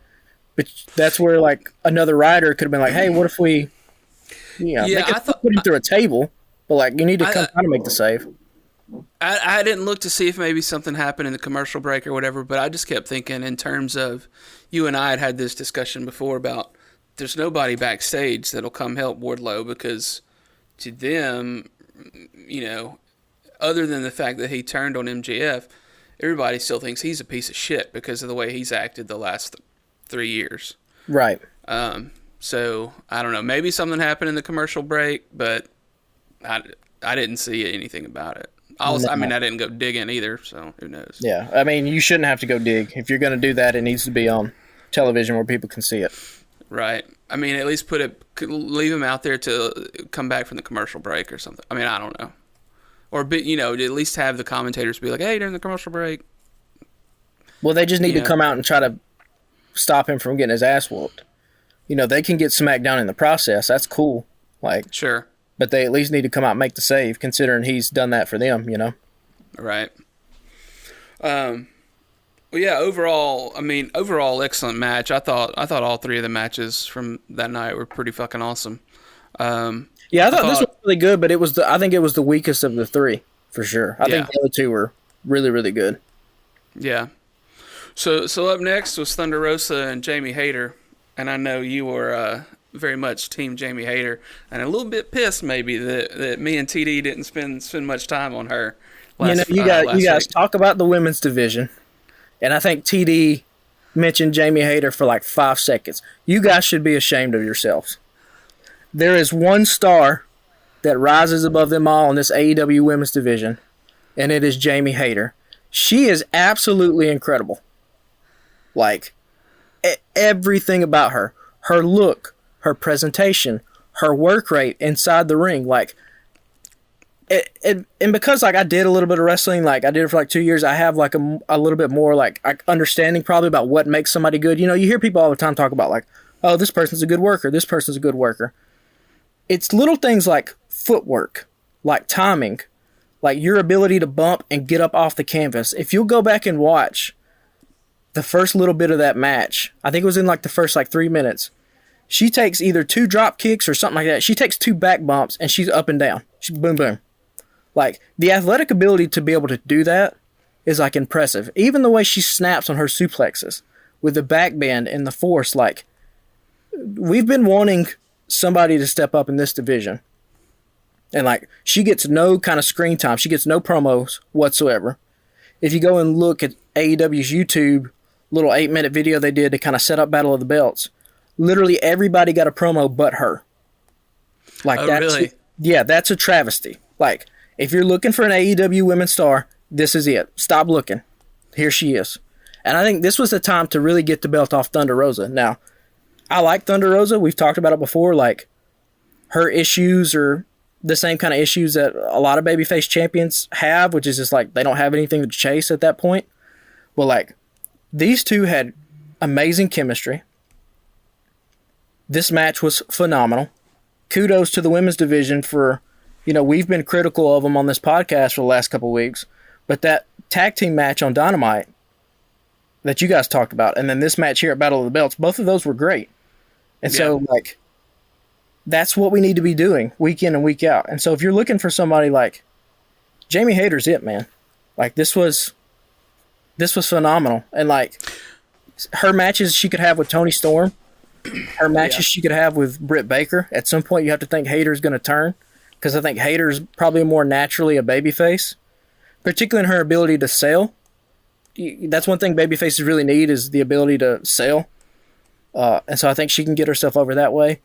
but that's where, like, another writer could have been like, hey, what if we, you know, they could put him through a table, but, like, you need to come out and make the save. I didn't look to see if maybe something happened in the commercial break or whatever, but I just kept thinking in terms of, you and I had this discussion before about there's nobody backstage that'll come help Wardlow because to them, you know, other than the fact that he turned on MJF, everybody still thinks he's a piece of shit because of the way he's acted the last 3 years. Right. So, I don't know. Maybe something happened in the commercial break, but I didn't see anything about it. I didn't go digging either, so who knows? Yeah, I mean, you shouldn't have to go dig. If you're going to do that, it needs to be on television where people can see it. Right. I mean, at least leave him out there to come back from the commercial break or something. I mean, I don't know. Or, you know, at least have the commentators be like, hey, during the commercial break. Well, they just need to come out and try to stop him from getting his ass whooped. You know, they can get smacked down in the process. That's cool. Like, sure. But they at least need to come out and make the save, considering he's done that for them, you know? Right. Well, yeah, overall, excellent match. I thought all three of the matches from that night were pretty fucking awesome. Yeah, I thought this was really good, but I think it was the weakest of the three, for sure. I think the other two were really, really good. Yeah. So up next was Thunder Rosa and Jamie Hayter, and I know you were very much Team Jamie Hayter, and a little bit pissed maybe that me and TD didn't spend much time on her. You guys talk about the women's division, and I think TD mentioned Jamie Hayter for like 5 seconds. You guys should be ashamed of yourselves. There is one star that rises above them all in this AEW women's division, and it is Jamie Hayter. She is absolutely incredible. Like, everything about her. Her look, her presentation, her work rate inside the ring. Like, and because, like, I did a little bit of wrestling, like, I did it for, like, 2 years, I have, like, a little bit more, like, understanding probably about what makes somebody good. You know, you hear people all the time talk about, like, oh, this person's a good worker, this person's a good worker. It's little things like footwork, like timing, like your ability to bump and get up off the canvas. If you'll go back and watch the first little bit of that match, I think it was in like the first like 3 minutes, she takes either 2 drop kicks or something like that. She takes 2 back bumps and she's up and down. She's boom, boom. Like, the athletic ability to be able to do that is like impressive. Even the way she snaps on her suplexes with the back bend and the force, like, we've been wanting somebody to step up in this division. And like, she gets no kind of screen time. She gets no promos whatsoever. If you go and look at AEW's YouTube little 8-minute video they did to kind of set up Battle of the Belts, literally everybody got a promo but her. Like, really? Yeah, that's a travesty. Like, if you're looking for an AEW women's star, this is it. Stop looking. Here she is. And I think this was the time to really get the belt off Thunder Rosa. Now, I like Thunder Rosa. We've talked about it before. Like, her issues are the same kind of issues that a lot of babyface champions have, which is just like they don't have anything to chase at that point. Well, like, these two had amazing chemistry. This match was phenomenal. Kudos to the women's division for, we've been critical of them on this podcast for the last couple of weeks, but that tag team match on Dynamite that you guys talked about, and then this match here at Battle of the Belts, both of those were great. And so, like, that's what we need to be doing week in and week out. And so if you're looking for somebody like Jamie Hayter's it, man. Like, this was phenomenal. And like, her matches she could have with Toni Storm, her matches she could have with Britt Baker. At some point you have to think Hayter's going to turn, because I think Hayter's probably more naturally a babyface, particularly in her ability to sell. That's one thing babyfaces really need, is the ability to sell. And so I think she can get herself over that way.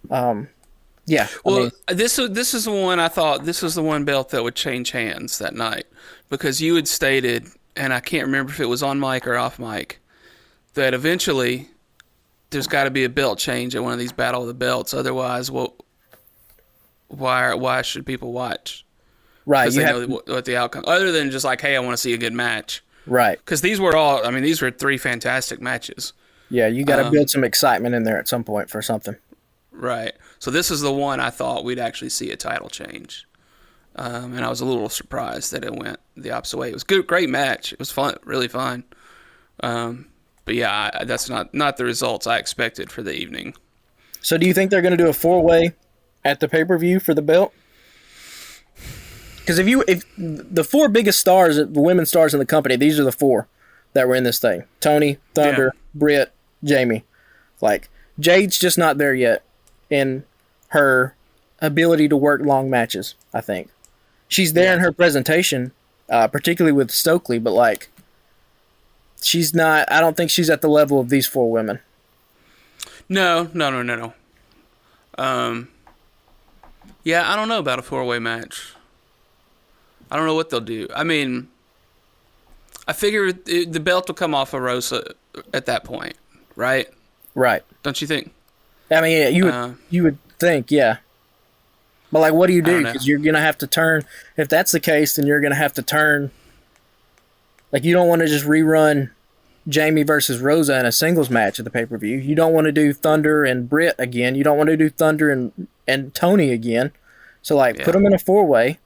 Yeah. Well, this is the one I thought, this was the one belt that would change hands that night, because you had stated, and I can't remember if it was on mic or off mic, that eventually there's got to be a belt change at one of these Battle of the Belts. Otherwise, why should people watch? Right. Because they know what the outcome, other than just like, hey, I want to see a good match. Right. Because these were 3 fantastic matches. Yeah, you got to build some excitement in there at some point for something. Right. So this is the one I thought we'd actually see a title change. And I was a little surprised that it went the opposite way. It was good, great match. It was fun, really fun. But yeah, that's not the results I expected for the evening. So do you think they're going to do a 4-way at the pay-per-view for the belt? Because if the 4 biggest stars, the women's stars in the company, these are the 4 that were in this thing: Toni, Thunder, Britt, Jamie. Like, Jade's just not there yet in her ability to work long matches. I think she's there in her presentation, particularly with Stokely, but like, she's not. I don't think she's at the level of these 4 women. No. Yeah, I don't know about a 4-way match. I don't know what they'll do. I mean, I figure the belt will come off of Rosa at that point, right? Right. Don't you think? I mean, yeah, you would think, yeah. But like, what do you do? Because you're gonna have to turn. If that's the case, then you're gonna have to turn. Like, you don't want to just rerun Jamie versus Rosa in a singles match at the pay-per-view. You don't want to do Thunder and Britt again. You don't want to do Thunder and Toni again. So like, put them in a 4-way.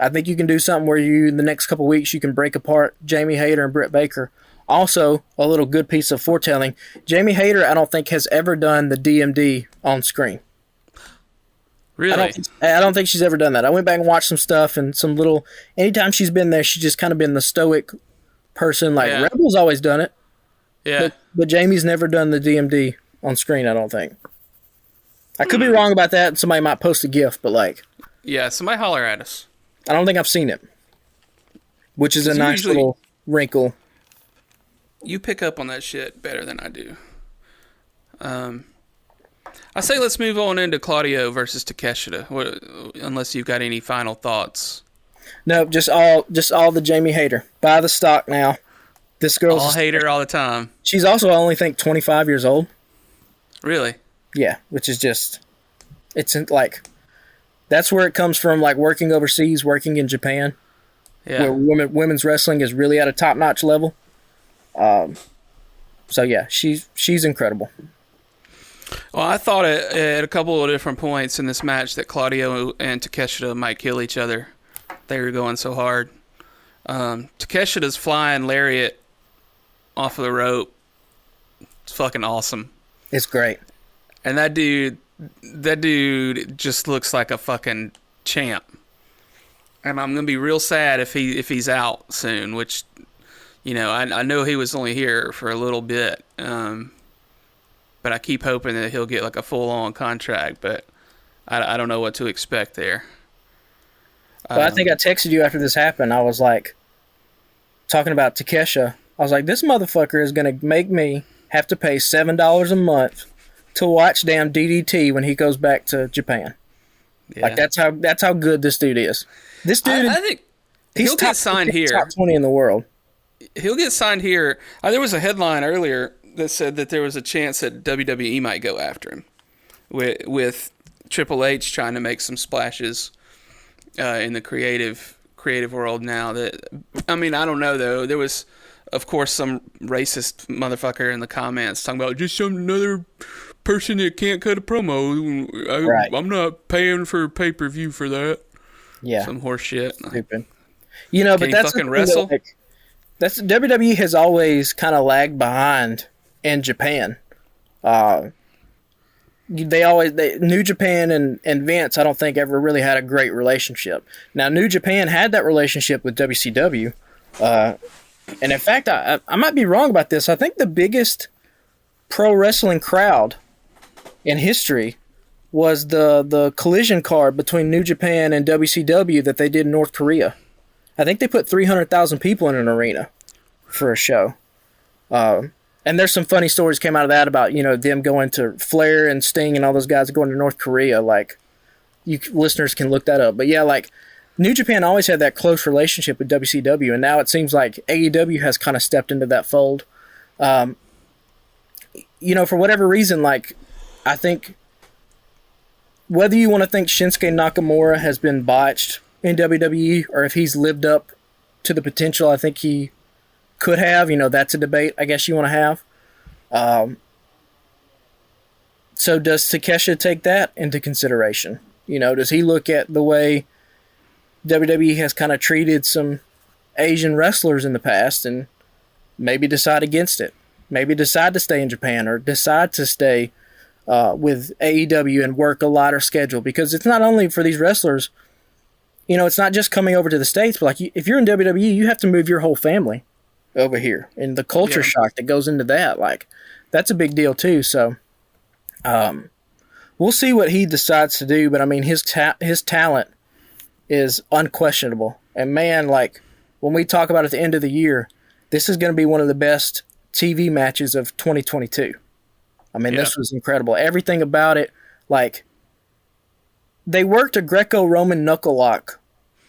I think you can do something where in the next couple weeks, you can break apart Jamie Hayter and Britt Baker. Also, a little good piece of foretelling: Jamie Hayter, I don't think, has ever done the DMD on screen. Really? I don't think she's ever done that. I went back and watched some stuff, and anytime she's been there, she's just kind of been the stoic person. Like, Rebel's always done it. Yeah. But Jamie's never done the DMD on screen, I don't think. I could be wrong about that, and somebody might post a GIF, but like... Yeah, somebody holler at us. I don't think I've seen it. Which is a nice little wrinkle. You pick up on that shit better than I do. I say let's move on into Claudio versus Takeshita, unless you've got any final thoughts. No, just all the Jamie Hayter. Buy the stock now. This girl's all hater all the time. She's also, I only think, 25 years old. Really? Yeah, which is just, it's like, that's where it comes from, like working overseas, working in Japan, where women's wrestling is really at a top-notch level. So yeah, she's incredible. Well, I thought at a couple of different points in this match that Claudio and Takeshita might kill each other. They were going so hard. Takeshita's flying lariat off of the rope. It's fucking awesome. It's great. And that dude just looks like a fucking champ. And I'm gonna be real sad if he's out soon. Which, I know he was only here for a little bit. but I keep hoping that he'll get like a full-on contract. But I don't know what to expect there. Well, I think I texted you after this happened. I was like, talking about Takeshita. I was like, this motherfucker is going to make me have to pay $7 a month to watch damn DDT when he goes back to Japan. Yeah. Like that's how good this dude is. This dude, I think he'll get signed here. Top 20 in the world. He'll get signed here. There was a headline earlier that said that there was a chance that WWE might go after him, with Triple H trying to make some splashes in the creative world now. That, I mean, I don't know though. There was, of course, some racist motherfucker in the comments talking about just another person that can't cut a promo. Right. I'm not paying for pay-per-view for that. Yeah, some horse shit. Stupid. You know, but that's fucking wrestle. That's WWE has always kind of lagged behind in Japan. New Japan and Vince, I don't think ever really had a great relationship. Now, New Japan had that relationship with WCW, and in fact, I might be wrong about this. I think the biggest pro wrestling crowd in history was the collision card between New Japan and WCW that they did in North Korea. I think they put 300,000 people in an arena for a show. And there's some funny stories came out of that about, you know, them going to Flair and Sting and all those guys going to North Korea. Like, you listeners can look that up. But yeah, like, New Japan always had that close relationship with WCW, and now it seems like AEW has kind of stepped into that fold. You know, for whatever reason, like, I think whether you want to think Shinsuke Nakamura has been botched in WWE or if he's lived up to the potential I think he could have, you know, that's a debate I guess you want to have. So does Takeshita take that into consideration? You know, does he look at the way WWE has kind of treated some Asian wrestlers in the past and maybe decide against it? Maybe decide to stay in Japan or decide to stay with AEW and work a lighter schedule, because it's not only for these wrestlers, you know, it's not just coming over to the States, but like if you're in WWE, you have to move your whole family over here, and the culture shock that goes into that, like, that's a big deal too. So we'll see what he decides to do, but I mean, his talent is unquestionable. And man, like, when we talk about at the end of the year, this is going to be one of the best TV matches of 2022. I mean, this was incredible. Everything about it, like, they worked a Greco-Roman knuckle lock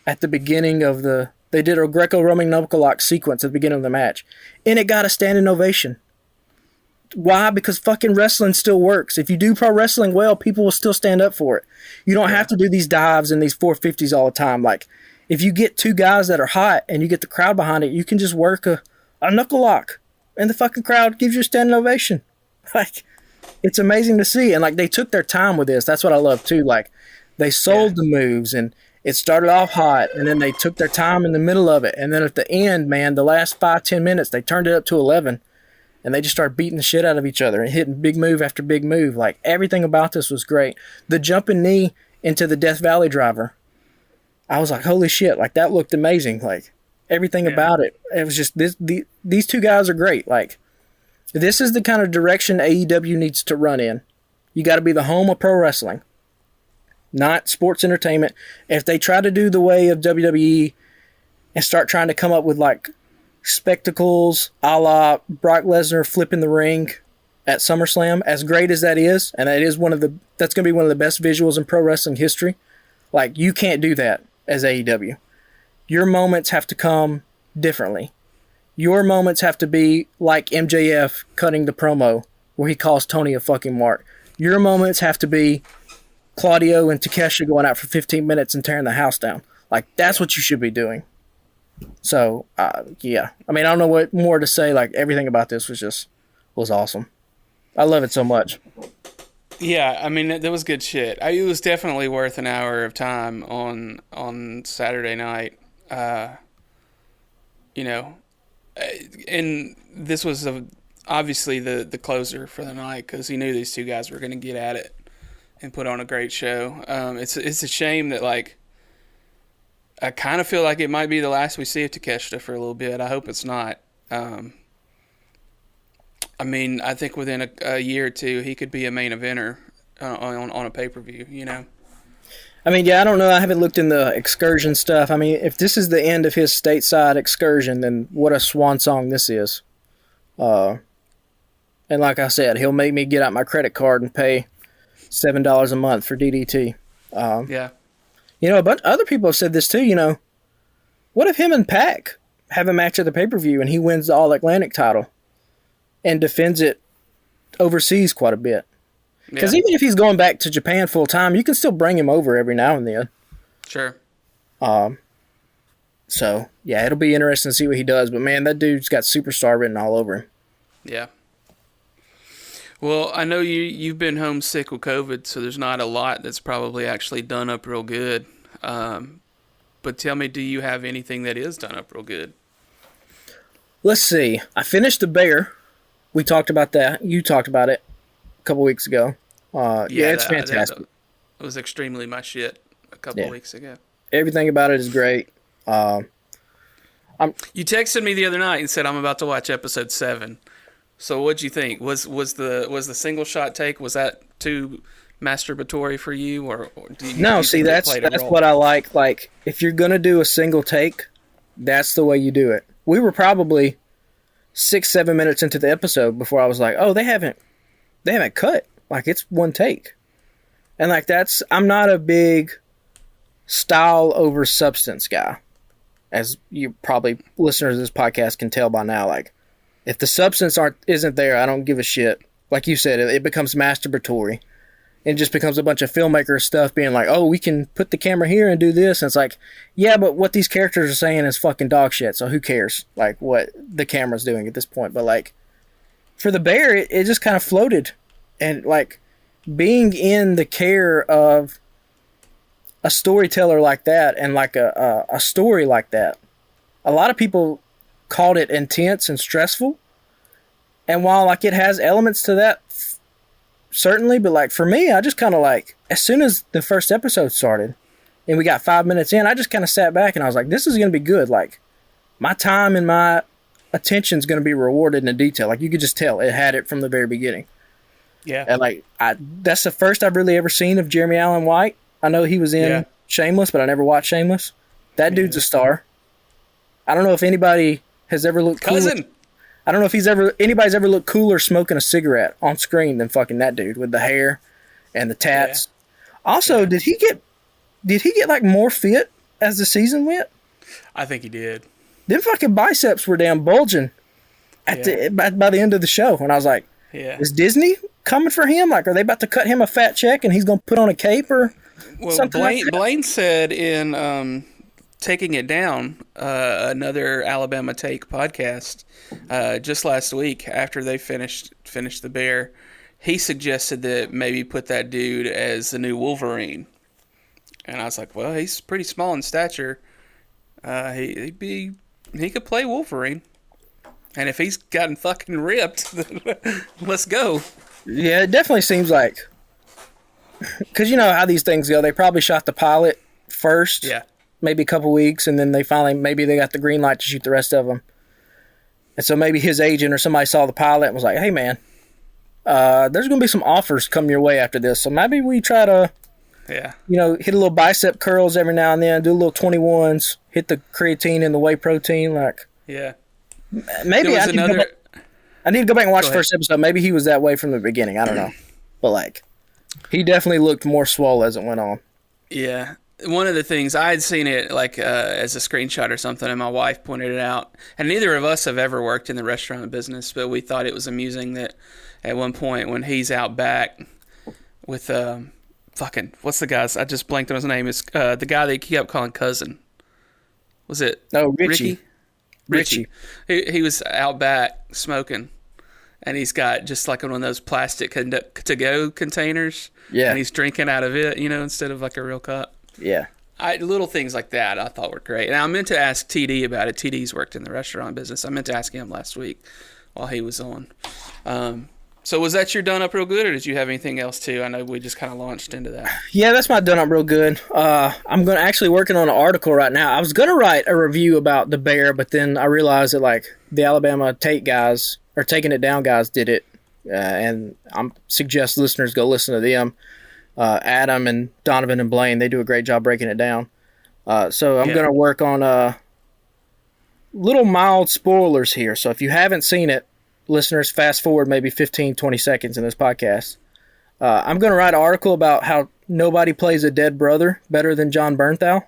at the beginning of they did a Greco-Roman knuckle lock sequence at the beginning of the match, and it got a standing ovation. Why? Because fucking wrestling still works. If you do pro wrestling well, people will still stand up for it. You don't have to do these dives and these 450s all the time. Like, if you get two guys that are hot and you get the crowd behind it, you can just work a knuckle lock, and the fucking crowd gives you a standing ovation. Like, it's amazing to see. And like, they took their time with this. That's what I love too. Like, they sold the moves, and it started off hot, and then they took their time in the middle of it, and then at the end, man, the last 5-10 minutes, they turned it up to 11, and they just started beating the shit out of each other and hitting big move after big move. Like, everything about this was great. The jumping knee into the Death Valley driver, I was like, holy shit, like, that looked amazing. Like, everything about it, it was just these two guys are great. Like, this is the kind of direction AEW needs to run in. You got to be the home of pro wrestling, not sports entertainment. If they try to do the way of WWE and start trying to come up with like spectacles a la Brock Lesnar flipping the ring at SummerSlam, as great as that is, and that is that's going to be one of the best visuals in pro wrestling history, like, you can't do that as AEW. Your moments have to come differently. Your moments have to be like MJF cutting the promo where he calls Tony a fucking mark. Your moments have to be Claudio and Takeshita going out for 15 minutes and tearing the house down. Like, that's what you should be doing. So, yeah. I mean, I don't know what more to say. Like, everything about this was awesome. I love it so much. Yeah, I mean, that was good shit. It was definitely worth an hour of time on Saturday night. You know, and this was obviously the closer for the night, because he knew these two guys were going to get at it and put on a great show. It's a shame that, like, I kind of feel like it might be the last we see of Takeshita for a little bit. I hope it's not. I mean, I think within a year or two, he could be a main eventer on a pay-per-view, you know? I mean, yeah, I don't know. I haven't looked in the excursion stuff. I mean, if this is the end of his stateside excursion, then what a swan song this is. And like I said, he'll make me get out my credit card and pay $7 a month for DDT. Yeah. You know, a bunch other people have said this too. You know, what if him and Pac have a match at the pay-per-view and he wins the All-Atlantic title and defends it overseas quite a bit? Because even if he's going back to Japan full time, you can still bring him over every now and then. Sure. So yeah, it'll be interesting to see what he does. But man, that dude's got superstar written all over him. Yeah. Well, I know you've been homesick with COVID, so there's not a lot that's probably actually done up real good. But tell me, do you have anything that is done up real good? Let's see. I finished The Bear. We talked about that. You talked about it a couple weeks ago. It's fantastic. It was extremely my shit a couple weeks ago. Everything about it is great. You texted me the other night and said I'm about to watch episode 7. So what'd you think? Was the single shot take, was that too masturbatory for you, or do you? No, see, that's what I like. Like, if you're gonna do a single take, that's the way you do it. We were probably 6-7 minutes into the episode before I was like, oh, they haven't cut. Like, it's one take. And like, I'm not a big style over substance guy, as you probably listeners of this podcast can tell by now. Like, if the substance isn't there, I don't give a shit. Like you said, it becomes masturbatory. It just becomes a bunch of filmmaker stuff being like, oh, we can put the camera here and do this. And it's like, yeah, but what these characters are saying is fucking dog shit. So who cares? Like, what the camera's doing at this point. But like, for The Bear, it just kind of floated. And like, being in the care of a storyteller like that and like a story like that, a lot of people called it intense and stressful. And while like it has elements to that, certainly, but like for me, I just kind of like, as soon as the first episode started and we got 5 minutes in, I just kind of sat back and I was like, this is going to be good. Like, my time and my attention is going to be rewarded in detail. Like, you could just tell it had it from the very beginning. Yeah. And like, that's the first I've really ever seen of Jeremy Allen White. I know he was in Shameless, but I never watched Shameless. That dude's a star. I don't know if anybody has ever looked cooler. I don't know if anybody's ever looked cooler smoking a cigarette on screen than fucking that dude with the hair and the tats. Yeah. Also, did he get like more fit as the season went? I think he did. Them fucking biceps were damn bulging by the end of the show, and I was like, is Disney coming for him? Like, are they about to cut him a fat check and he's going to put on a cape or something like that? Blaine said in Taking It Down, another Alabama Take podcast, just last week after they finished The Bear, he suggested that maybe put that dude as the new Wolverine. And I was like, well, he's pretty small in stature. He could play Wolverine. And if he's gotten fucking ripped, then let's go. Yeah, it definitely seems like, because you know how these things go. They probably shot the pilot first. Yeah. Maybe a couple weeks, and then they got the green light to shoot the rest of them. And so maybe his agent or somebody saw the pilot and was like, hey, man, there's going to be some offers come your way after this. So maybe we try to, hit a little bicep curls every now and then, do a little 21s, hit the creatine and the whey protein. Like, maybe I need to go back and watch the first episode. Maybe he was that way from the beginning. I don't know. But, like, he definitely looked more swole as it went on. Yeah. One of the things, I had seen it like as a screenshot or something, and my wife pointed it out. And neither of us have ever worked in the restaurant business, but we thought it was amusing that at one point when he's out back with what's the guy's? I just blanked on his name. It's the guy they kept calling cousin. Was it? Oh, Richie. Richie. He was out back smoking, and he's got just like one of those plastic to-go containers. Yeah. And he's drinking out of it, instead of like a real cup. Yeah. Little things like that I thought were great. And I meant to ask TD about it. TD's worked in the restaurant business. I meant to ask him last week while he was on. So was that your done up real good, or did you have anything else too? I know we just kind of launched into that. Yeah, that's my done up real good. I'm actually working on an article right now. I was going to write a review about The Bear, but then I realized that like the Alabama Tate guys or Taking It Down guys did it, and I'm suggest listeners go listen to them. Adam and Donovan and Blaine, they do a great job breaking it down. So I'm going to work on little mild spoilers here. So if you haven't seen it, listeners, fast forward maybe 15, 20 seconds in this podcast. I'm going to write an article about how nobody plays a dead brother better than John Bernthal.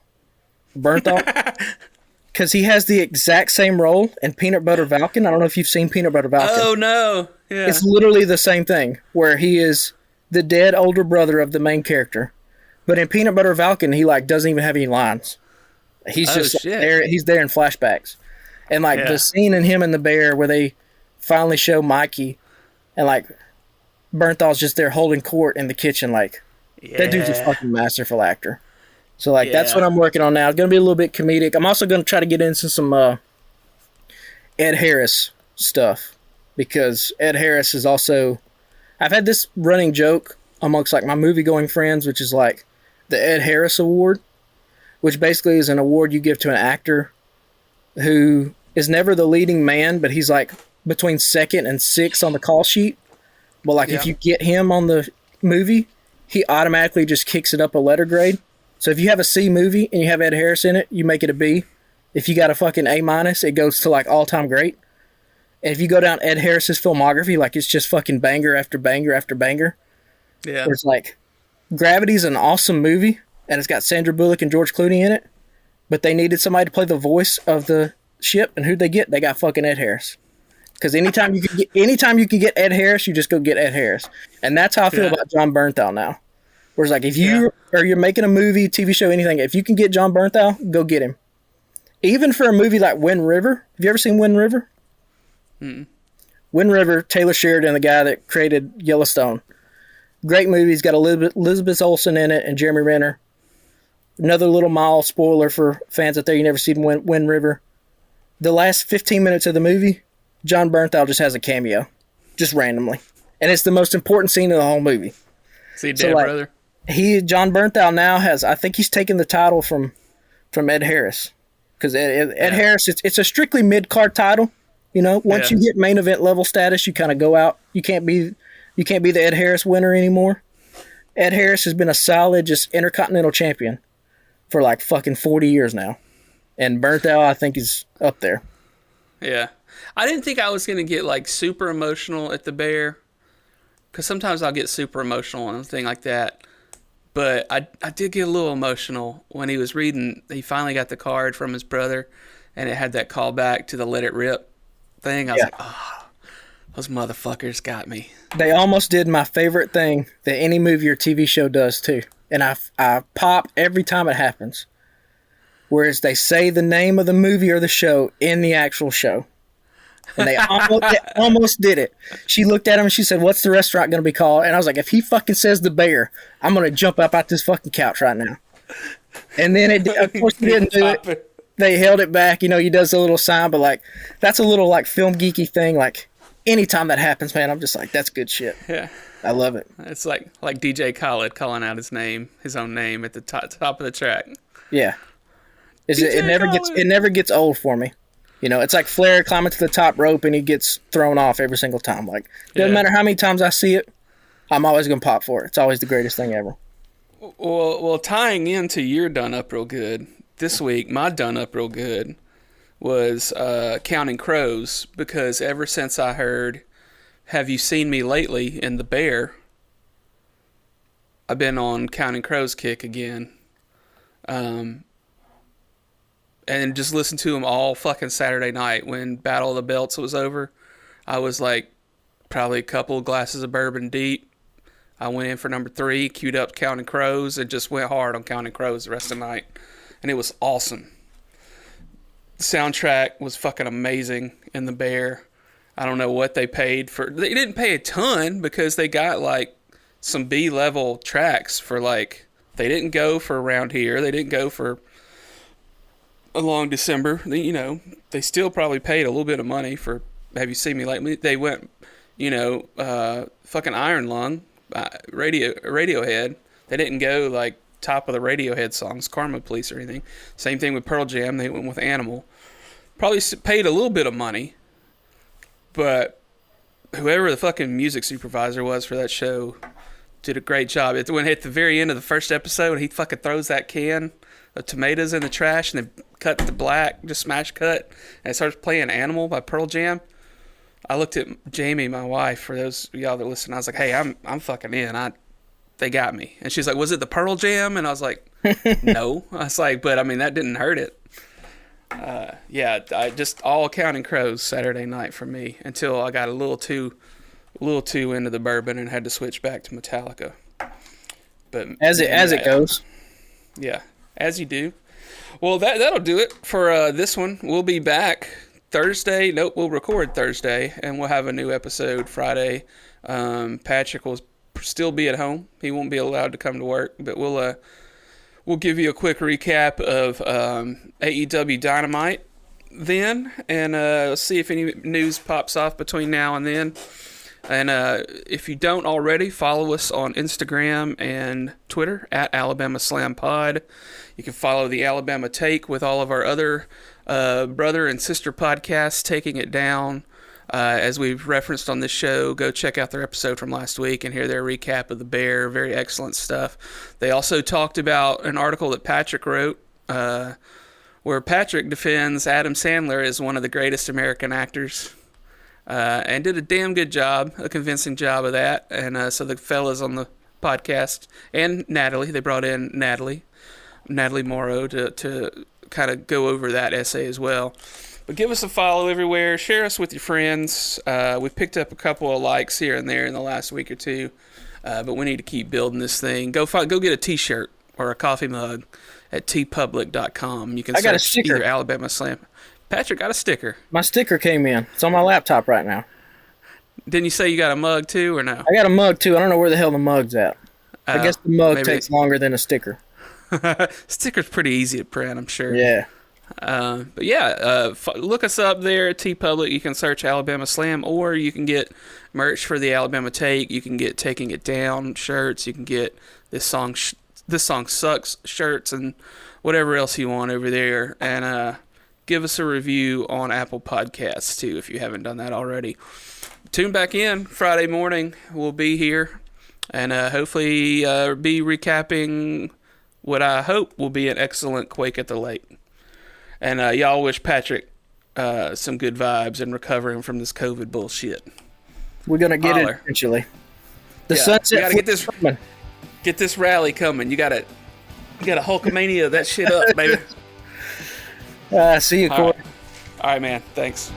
Because he has the exact same role in Peanut Butter Falcon. I don't know if you've seen Peanut Butter Falcon. Oh, no. Yeah. It's literally the same thing, where he is the dead older brother of the main character. But in Peanut Butter Falcon, he like doesn't even have any lines. He's just like, there. He's there in flashbacks. And like the scene in him and the bear where they finally show Mikey and like Bernthal's just there holding court in the kitchen. Like that dude's a fucking masterful actor. So like that's what I'm working on now. It's going to be a little bit comedic. I'm also going to try to get into some Ed Harris stuff, because Ed Harris is also, I've had this running joke amongst like my movie going friends, which is like the Ed Harris Award, which basically is an award you give to an actor who is never the leading man, but he's like between 2nd and 6th on the call sheet. But like if you get him on the movie, he automatically just kicks it up a letter grade. So if you have a C movie and you have Ed Harris in it, you make it a B. If you got a fucking A-, it goes to like all-time great. And if you go down Ed Harris's filmography, like it's just fucking banger after banger after banger. Yeah. It's like Gravity's an awesome movie, and it's got Sandra Bullock and George Clooney in it, but they needed somebody to play the voice of the ship, and who'd they get? They got fucking Ed Harris. Because anytime you can get Ed Harris, you just go get Ed Harris. And that's how I feel about John Bernthal now. Whereas like if you're making a movie, TV show, anything, if you can get John Bernthal, go get him. Even for a movie like Wind River. Have you ever seen Wind River? Mm-mm. Wind River, Taylor Sheridan, the guy that created Yellowstone. Great movie. He's got Elizabeth Olsen in it and Jeremy Renner. Another little mild spoiler for fans out there. You never seen Wind River. The last 15 minutes of the movie, John Bernthal just has a cameo. Just randomly. And it's the most important scene in the whole movie. See, dead brother? John Bernthal now has, I think he's taken the title from Ed Harris. Because Ed Harris, it's a strictly mid-card title. You know, once you hit main event level status, you kind of go out. You can't be the Ed Harris winner anymore. Ed Harris has been a solid, just intercontinental champion for like fucking 40 years now. And Bernthal, I think, is up there. Yeah. I didn't think I was going to get like super emotional at the bear, because sometimes I'll get super emotional on a thing like that. But I did get a little emotional when he was reading. He finally got the card from his brother, and it had that callback to the Let It Rip thing. I was like, oh, those motherfuckers got me. They almost did my favorite thing that any movie or TV show does too. And I pop every time it happens. Whereas they say the name of the movie or the show in the actual show. And they almost did it. She looked at him and she said, "What's the restaurant going to be called?" And I was like, if he fucking says The Bear, I'm going to jump up out this fucking couch right now. And then, of course, he didn't do it. They held it back. You know, he does a little sign, but like, that's a little like film geeky thing. Like, anytime that happens, man, I'm just like, that's good shit. Yeah. I love it. It's like DJ Khaled calling out his own name at the top of the track. Yeah. It never gets old for me. You know, it's like Flair climbing to the top rope and he gets thrown off every single time. Like, doesn't matter how many times I see it, I'm always going to pop for it. It's always the greatest thing ever. Well, tying into your done up real good, this week, my done up real good was Counting Crows, because ever since I heard Have You Seen Me Lately in The Bear, I've been on Counting Crows kick again. And just listened to them all fucking Saturday night when Battle of the Belts was over. I was like probably a couple of glasses of bourbon deep. I went in for number 3, queued up Counting Crows, and just went hard on Counting Crows the rest of the night. And it was awesome. The soundtrack was fucking amazing in The Bear. I don't know what they paid for. They didn't pay a ton because they got like some B-level tracks for like, they didn't go for Around Here. They didn't go for A Long December. You know, they still probably paid a little bit of money for Have You Seen Me Lately. They went, fucking Iron Lung, Radiohead. They didn't go like top of the Radiohead songs, Karma Police or anything. Same thing with Pearl Jam. They went with Animal. Probably paid a little bit of money, but whoever the fucking music supervisor was for that show did a great job. When at the very end of the first episode, he fucking throws that can of tomatoes in the trash and then cut to black, just smash cut, and it starts playing Animal by Pearl Jam. I looked at Jamie, my wife, for those of y'all that listen. I was like, hey, I'm fucking in. They got me. And she's like, was it the Pearl Jam? And I was like, no. I was like, but I mean, that didn't hurt it. Yeah, I just all Counting Crows Saturday night for me until I got a little too into the bourbon and had to switch back to Metallica. But as it goes. Yeah, as you do. Well, that'll do it for this one. We'll be back Thursday. Nope, we'll record Thursday, and we'll have a new episode Friday. Patrick will still be at home. He won't be allowed to come to work, but we'll give you a quick recap of AEW Dynamite then, and see if any news pops off between now and then. And if you don't already, follow us on Instagram and Twitter at Alabama Slam Pod. You can follow the Alabama Take with all of our other brother and sister podcasts, Taking It Down. As we've referenced on this show, go check out their episode from last week and hear their recap of the Bear. Very excellent stuff. They also talked about an article that Patrick wrote where Patrick defends Adam Sandler as one of the greatest American actors. And did a damn good job, a convincing job of that. And so the fellas on the podcast, and Natalie, they brought in Natalie Morrow to kind of go over that essay as well. But give us a follow everywhere. Share us with your friends. We've picked up a couple of likes here and there in the last week or two. But we need to keep building this thing. Go get a t-shirt or a coffee mug at tpublic.com. You can got a sticker. Either Alabama Slam. Patrick got a sticker. My sticker came in. It's on my laptop right now. Didn't you say you got a mug too, or no? I got a mug too. I don't know where the hell the mug's at. I guess the mug takes longer than a sticker. Sticker's pretty easy to print, I'm sure. Yeah. But yeah, look us up there at TeePublic. You can search Alabama Slam, or you can get merch for the Alabama Take. You can get Taking It Down shirts. You can get This Song Sucks shirts, and whatever else you want over there. And give us a review on Apple Podcasts too if you haven't done that already. Tune back in Friday morning. We'll be here, and hopefully be recapping what I hope will be an excellent Quake at the Lake. And y'all wish Patrick some good vibes and recovering from this COVID bullshit. We're gonna get it eventually. The sunset. You gotta get this rally coming. You gotta Hulkamania that shit up, baby. See you, Corey. All right, man. Thanks.